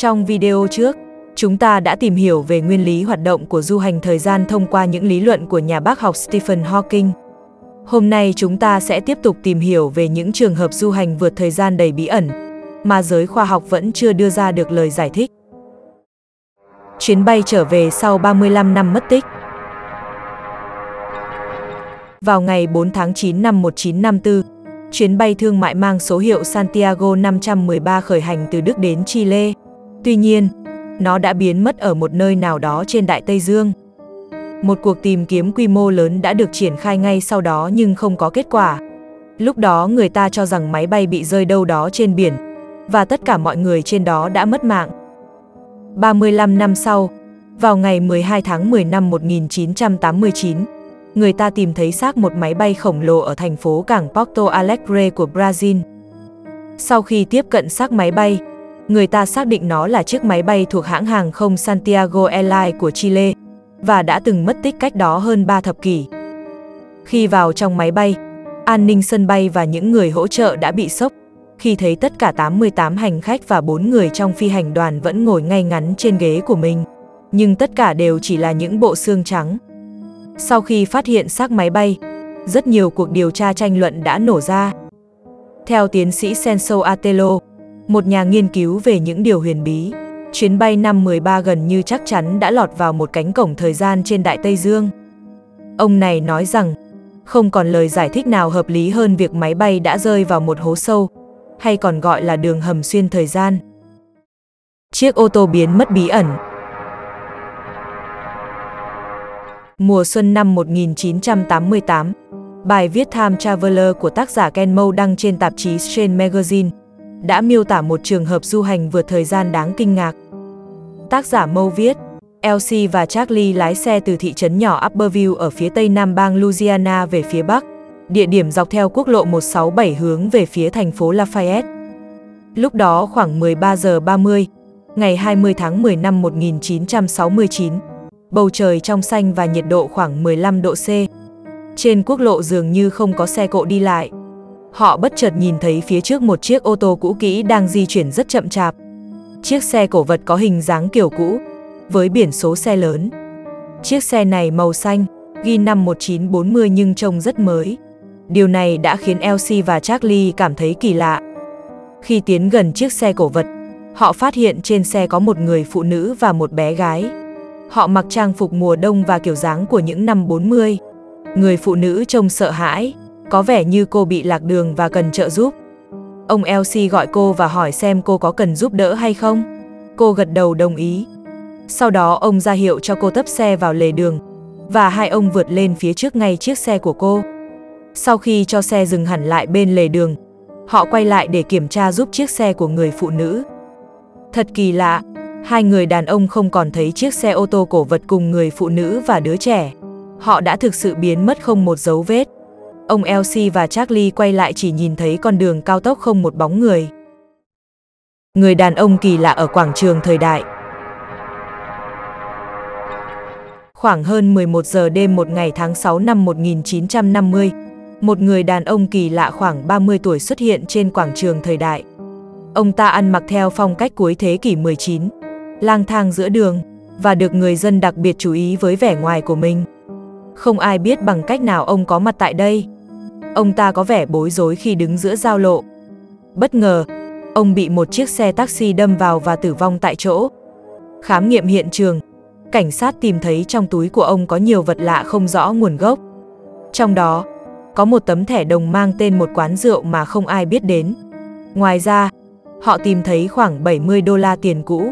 Trong video trước, chúng ta đã tìm hiểu về nguyên lý hoạt động của du hành thời gian thông qua những lý luận của nhà bác học Stephen Hawking. Hôm nay chúng ta sẽ tiếp tục tìm hiểu về những trường hợp du hành vượt thời gian đầy bí ẩn, mà giới khoa học vẫn chưa đưa ra được lời giải thích. Chuyến bay trở về sau 35 năm mất tích. Vào ngày 4 tháng 9 năm 1954, chuyến bay thương mại mang số hiệu Santiago 513 khởi hành từ Đức đến Chile. Tuy nhiên, nó đã biến mất ở một nơi nào đó trên Đại Tây Dương. Một cuộc tìm kiếm quy mô lớn đã được triển khai ngay sau đó nhưng không có kết quả. Lúc đó người ta cho rằng máy bay bị rơi đâu đó trên biển, và tất cả mọi người trên đó đã mất mạng. 35 năm sau, vào ngày 12 tháng 10 năm 1989, người ta tìm thấy xác một máy bay khổng lồ ở thành phố cảng Porto Alegre của Brazil. Sau khi tiếp cận xác máy bay, người ta xác định nó là chiếc máy bay thuộc hãng hàng không Santiago Airlines của Chile, và đã từng mất tích cách đó hơn 3 thập kỷ. Khi vào trong máy bay, an ninh sân bay và những người hỗ trợ đã bị sốc khi thấy tất cả 88 hành khách và 4 người trong phi hành đoàn vẫn ngồi ngay ngắn trên ghế của mình, nhưng tất cả đều chỉ là những bộ xương trắng. Sau khi phát hiện xác máy bay, rất nhiều cuộc điều tra tranh luận đã nổ ra. Theo tiến sĩ Celso Atelo, một nhà nghiên cứu về những điều huyền bí, chuyến bay năm 13 gần như chắc chắn đã lọt vào một cánh cổng thời gian trên Đại Tây Dương. Ông này nói rằng, không còn lời giải thích nào hợp lý hơn việc máy bay đã rơi vào một hố sâu, hay còn gọi là đường hầm xuyên thời gian. Chiếc ô tô biến mất bí ẩn. Mùa xuân năm 1988, bài viết Time Traveler của tác giả Ken Moe đăng trên tạp chí Strange Magazine đã miêu tả một trường hợp du hành vượt thời gian đáng kinh ngạc. Tác giả Moe viết, Elsie và Charlie lái xe từ thị trấn nhỏ Upperville ở phía tây nam bang Louisiana về phía bắc, địa điểm dọc theo quốc lộ 167 hướng về phía thành phố Lafayette. Lúc đó khoảng 13 giờ 30, ngày 20 tháng 10 năm 1969, bầu trời trong xanh và nhiệt độ khoảng 15 độ C. Trên quốc lộ dường như không có xe cộ đi lại. Họ bất chợt nhìn thấy phía trước một chiếc ô tô cũ kỹ đang di chuyển rất chậm chạp. Chiếc xe cổ vật có hình dáng kiểu cũ, với biển số xe lớn. Chiếc xe này màu xanh, ghi năm 1940 nhưng trông rất mới. Điều này đã khiến Elsie và Charlie cảm thấy kỳ lạ. Khi tiến gần chiếc xe cổ vật, họ phát hiện trên xe có một người phụ nữ và một bé gái. Họ mặc trang phục mùa đông và kiểu dáng của những năm 40. Người phụ nữ trông sợ hãi, có vẻ như cô bị lạc đường và cần trợ giúp. Ông Elsie gọi cô và hỏi xem cô có cần giúp đỡ hay không. Cô gật đầu đồng ý. Sau đó ông ra hiệu cho cô tấp xe vào lề đường, và hai ông vượt lên phía trước ngay chiếc xe của cô. Sau khi cho xe dừng hẳn lại bên lề đường, họ quay lại để kiểm tra giúp chiếc xe của người phụ nữ. Thật kỳ lạ, hai người đàn ông không còn thấy chiếc xe ô tô cổ vật cùng người phụ nữ và đứa trẻ. Họ đã thực sự biến mất không một dấu vết. Ông Elsie và Charlie quay lại chỉ nhìn thấy con đường cao tốc không một bóng người. Người đàn ông kỳ lạ ở quảng trường thời đại. Khoảng hơn 11 giờ đêm một ngày tháng 6 năm 1950, một người đàn ông kỳ lạ khoảng 30 tuổi xuất hiện trên quảng trường thời đại. Ông ta ăn mặc theo phong cách cuối thế kỷ 19, lang thang giữa đường, và được người dân đặc biệt chú ý với vẻ ngoài của mình. Không ai biết bằng cách nào ông có mặt tại đây. Ông ta có vẻ bối rối khi đứng giữa giao lộ. Bất ngờ, ông bị một chiếc xe taxi đâm vào và tử vong tại chỗ. Khám nghiệm hiện trường, cảnh sát tìm thấy trong túi của ông có nhiều vật lạ không rõ nguồn gốc. Trong đó, có một tấm thẻ đồng mang tên một quán rượu mà không ai biết đến. Ngoài ra, họ tìm thấy khoảng 70 đô la tiền cũ,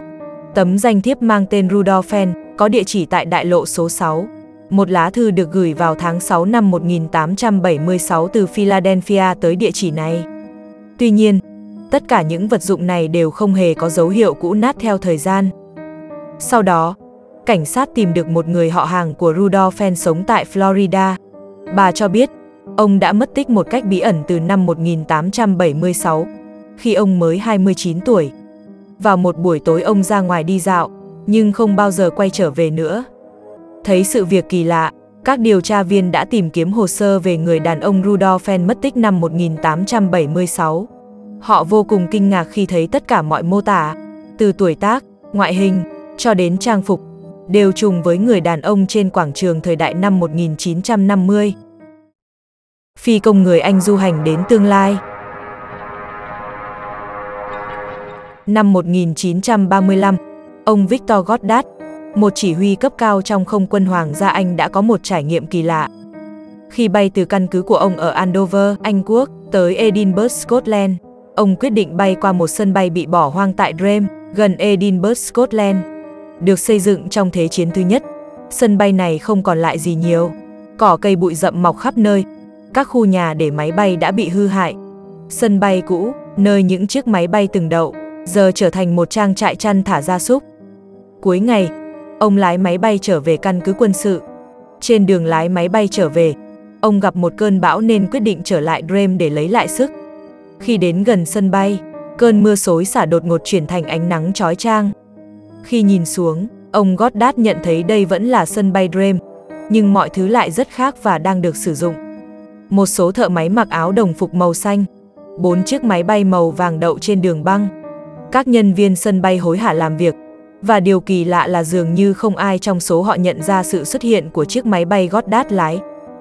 tấm danh thiếp mang tên Rudolphen, có địa chỉ tại đại lộ số 6. Một lá thư được gửi vào tháng 6 năm 1876 từ Philadelphia tới địa chỉ này. Tuy nhiên, tất cả những vật dụng này đều không hề có dấu hiệu cũ nát theo thời gian. Sau đó, cảnh sát tìm được một người họ hàng của Rudolphen sống tại Florida. Bà cho biết, ông đã mất tích một cách bí ẩn từ năm 1876, khi ông mới 29 tuổi. Vào một buổi tối ông ra ngoài đi dạo, nhưng không bao giờ quay trở về nữa. Thấy sự việc kỳ lạ, các điều tra viên đã tìm kiếm hồ sơ về người đàn ông Rudolphen mất tích năm 1876. Họ vô cùng kinh ngạc khi thấy tất cả mọi mô tả, từ tuổi tác, ngoại hình, cho đến trang phục, đều trùng với người đàn ông trên quảng trường thời đại năm 1950. Phi công người Anh du hành đến tương lai. Năm 1935, ông Victor Goddard, một chỉ huy cấp cao trong không quân Hoàng gia Anh đã có một trải nghiệm kỳ lạ. Khi bay từ căn cứ của ông ở Andover, Anh Quốc, tới Edinburgh, Scotland, ông quyết định bay qua một sân bay bị bỏ hoang tại Drame, gần Edinburgh, Scotland. Được xây dựng trong Thế chiến thứ nhất, sân bay này không còn lại gì nhiều. Cỏ cây bụi rậm mọc khắp nơi, các khu nhà để máy bay đã bị hư hại. Sân bay cũ, nơi những chiếc máy bay từng đậu, giờ trở thành một trang trại chăn thả gia súc. Cuối ngày, ông lái máy bay trở về căn cứ quân sự. Trên đường lái máy bay trở về, ông gặp một cơn bão nên quyết định trở lại Drame để lấy lại sức. Khi đến gần sân bay, cơn mưa xối xả đột ngột chuyển thành ánh nắng chói chang. Khi nhìn xuống, ông Goddard nhận thấy đây vẫn là sân bay Drame, nhưng mọi thứ lại rất khác và đang được sử dụng. Một số thợ máy mặc áo đồng phục màu xanh, 4 chiếc máy bay màu vàng đậu trên đường băng. Các nhân viên sân bay hối hả làm việc, và điều kỳ lạ là dường như không ai trong số họ nhận ra sự xuất hiện của chiếc máy bay Goddard lái,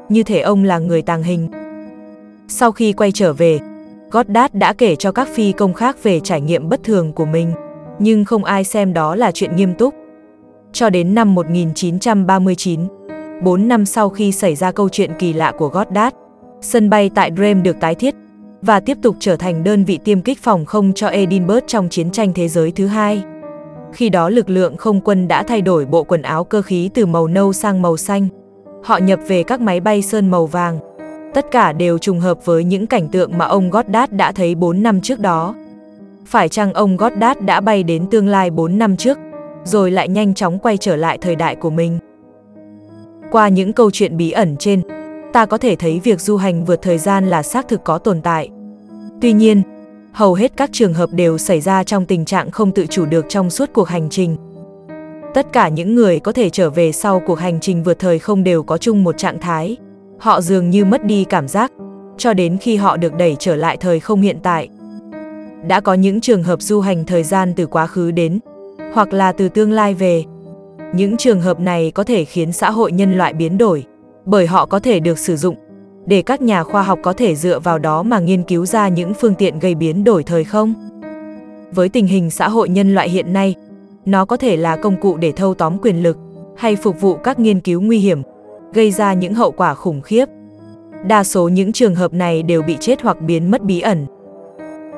như thể ông là người tàng hình. Sau khi quay trở về, Goddard đã kể cho các phi công khác về trải nghiệm bất thường của mình, nhưng không ai xem đó là chuyện nghiêm túc. Cho đến năm 1939, 4 năm sau khi xảy ra câu chuyện kỳ lạ của Goddard, sân bay tại Drame được tái thiết và tiếp tục trở thành đơn vị tiêm kích phòng không cho Edinburgh trong chiến tranh thế giới thứ hai. Khi đó lực lượng không quân đã thay đổi bộ quần áo cơ khí từ màu nâu sang màu xanh. Họ nhập về các máy bay sơn màu vàng. Tất cả đều trùng hợp với những cảnh tượng mà ông Goddard đã thấy 4 năm trước đó. Phải chăng ông Goddard đã bay đến tương lai 4 năm trước, rồi lại nhanh chóng quay trở lại thời đại của mình? Qua những câu chuyện bí ẩn trên, ta có thể thấy việc du hành vượt thời gian là xác thực có tồn tại. Tuy nhiên, hầu hết các trường hợp đều xảy ra trong tình trạng không tự chủ được trong suốt cuộc hành trình. Tất cả những người có thể trở về sau cuộc hành trình vượt thời không đều có chung một trạng thái. Họ dường như mất đi cảm giác, cho đến khi họ được đẩy trở lại thời không hiện tại. Đã có những trường hợp du hành thời gian từ quá khứ đến, hoặc là từ tương lai về. Những trường hợp này có thể khiến xã hội nhân loại biến đổi, bởi họ có thể được sử dụng để các nhà khoa học có thể dựa vào đó mà nghiên cứu ra những phương tiện gây biến đổi thời không. Với tình hình xã hội nhân loại hiện nay, nó có thể là công cụ để thâu tóm quyền lực, hay phục vụ các nghiên cứu nguy hiểm, gây ra những hậu quả khủng khiếp. Đa số những trường hợp này đều bị chết hoặc biến mất bí ẩn.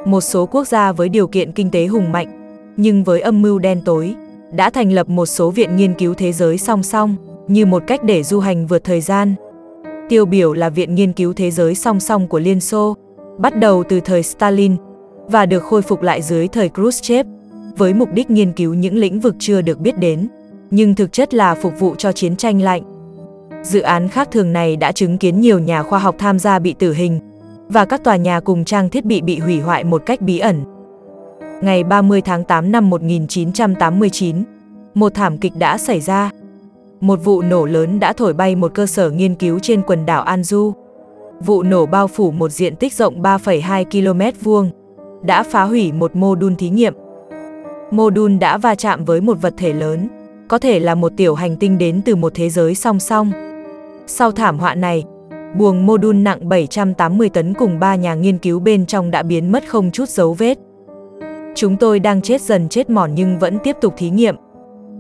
Một số quốc gia với điều kiện kinh tế hùng mạnh, nhưng với âm mưu đen tối, đã thành lập một số viện nghiên cứu thế giới song song, như một cách để du hành vượt thời gian. Tiêu biểu là Viện Nghiên cứu Thế giới song song của Liên Xô, bắt đầu từ thời Stalin, và được khôi phục lại dưới thời Khrushchev, với mục đích nghiên cứu những lĩnh vực chưa được biết đến, nhưng thực chất là phục vụ cho chiến tranh lạnh. Dự án khác thường này đã chứng kiến nhiều nhà khoa học tham gia bị tử hình, và các tòa nhà cùng trang thiết bị hủy hoại một cách bí ẩn. Ngày 30 tháng 8 năm 1989, một thảm kịch đã xảy ra. Một vụ nổ lớn đã thổi bay một cơ sở nghiên cứu trên quần đảo Anju. Vụ nổ bao phủ một diện tích rộng 3,2 km², đã phá hủy một mô đun thí nghiệm. Mô đun đã va chạm với một vật thể lớn, có thể là một tiểu hành tinh đến từ một thế giới song song. Sau thảm họa này, buồng mô đun nặng 780 tấn cùng 3 nhà nghiên cứu bên trong đã biến mất không chút dấu vết. Chúng tôi đang chết dần chết mòn nhưng vẫn tiếp tục thí nghiệm.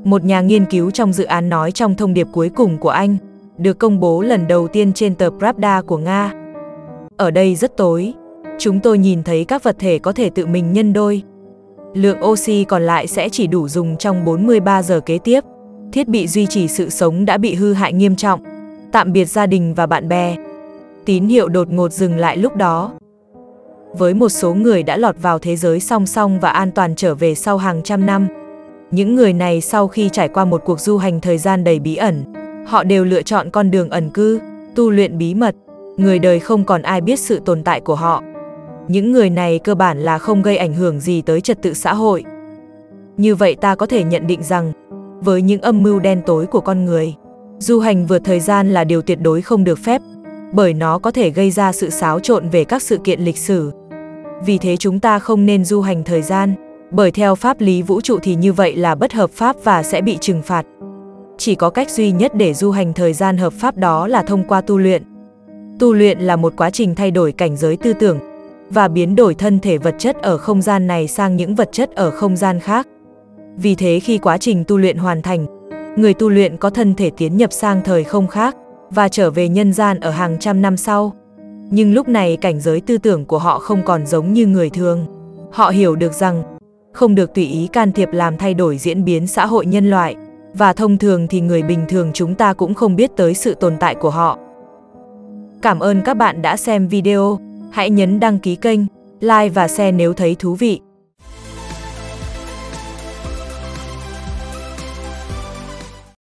Một nhà nghiên cứu trong dự án nói trong thông điệp cuối cùng của anh, được công bố lần đầu tiên trên tờ Pravda của Nga. Ở đây rất tối, chúng tôi nhìn thấy các vật thể có thể tự mình nhân đôi. Lượng oxy còn lại sẽ chỉ đủ dùng trong 43 giờ kế tiếp. Thiết bị duy trì sự sống đã bị hư hại nghiêm trọng. Tạm biệt gia đình và bạn bè. Tín hiệu đột ngột dừng lại lúc đó. Với một số người đã lọt vào thế giới song song và an toàn trở về sau hàng trăm năm. Những người này sau khi trải qua một cuộc du hành thời gian đầy bí ẩn, họ đều lựa chọn con đường ẩn cư, tu luyện bí mật. Người đời không còn ai biết sự tồn tại của họ. Những người này cơ bản là không gây ảnh hưởng gì tới trật tự xã hội. Như vậy ta có thể nhận định rằng, với những âm mưu đen tối của con người, du hành vượt thời gian là điều tuyệt đối không được phép, bởi nó có thể gây ra sự xáo trộn về các sự kiện lịch sử. Vì thế chúng ta không nên du hành thời gian, Bởi theo pháp lý vũ trụ thì như vậy là bất hợp pháp và sẽ bị trừng phạt. Chỉ có cách duy nhất để du hành thời gian hợp pháp đó là thông qua tu luyện. Tu luyện là một quá trình thay đổi cảnh giới tư tưởng và biến đổi thân thể vật chất ở không gian này sang những vật chất ở không gian khác. Vì thế khi quá trình tu luyện hoàn thành, người tu luyện có thân thể tiến nhập sang thời không khác và trở về nhân gian ở hàng trăm năm sau. Nhưng lúc này cảnh giới tư tưởng của họ không còn giống như người thường. Họ hiểu được rằng không được tùy ý can thiệp làm thay đổi diễn biến xã hội nhân loại, và thông thường thì người bình thường chúng ta cũng không biết tới sự tồn tại của họ. Cảm ơn các bạn đã xem video. Hãy nhấn đăng ký kênh, like và share nếu thấy thú vị.